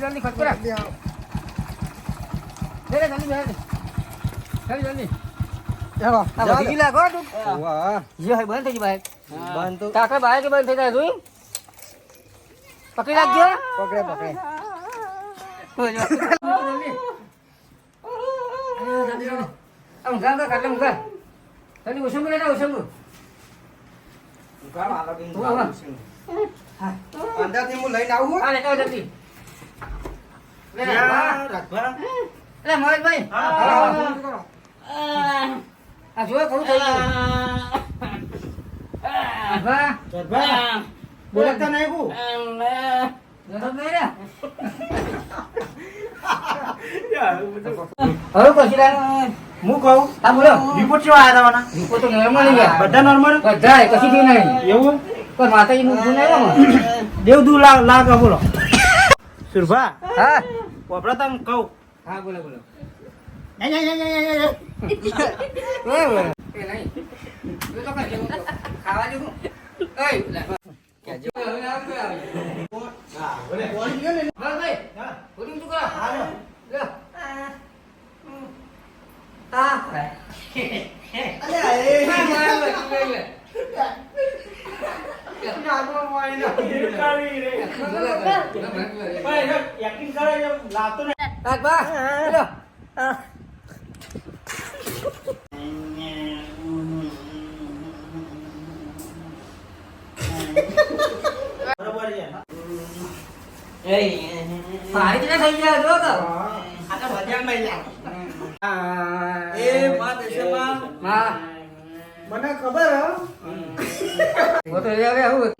જલ્દી ખટ કરા દે રે જલ્દી જલ્દી ચાલો આ વધી લાગો તું વાહ જે હે બંધ થઈ ગઈ બાઈક બંધ તો કાકા બાઈક બંધ થઈ જાય જોઈ પકડી રાખજો પકડે આમ ગામ કાટલે મુકા તને ઉસમ કરે ના ઉસમ ગામ આલા બિન હા અંદાથી હું લઈને આવું આ લે તો જલ્દી લે રાખવા લે મોહનભાઈ આ જો કોણ થઈ ગયું બા બોલતા નહીં કો નરમ નહીં રે હવે પછી હું કહું હા બોલો રિપોર્ટ કેવા આવ્યા તમારા રિપોર્ટ તો નોર્મલ ગયા બધા નોર્મલ બધા કશું થયું નહીં એવું પણ માતાજી નું દૂધ આવ્યો દેવ દૂધ લાગ બોલો સુરભા હા પોપડા તમ કહું હા બોલો બોલો ખાવા જેવું પાણી ના થઈ ગયા જો તો આ તો ભજન મઈ લા એ માં દેશમાં માં મને ખબર હો વો તો હવે આવું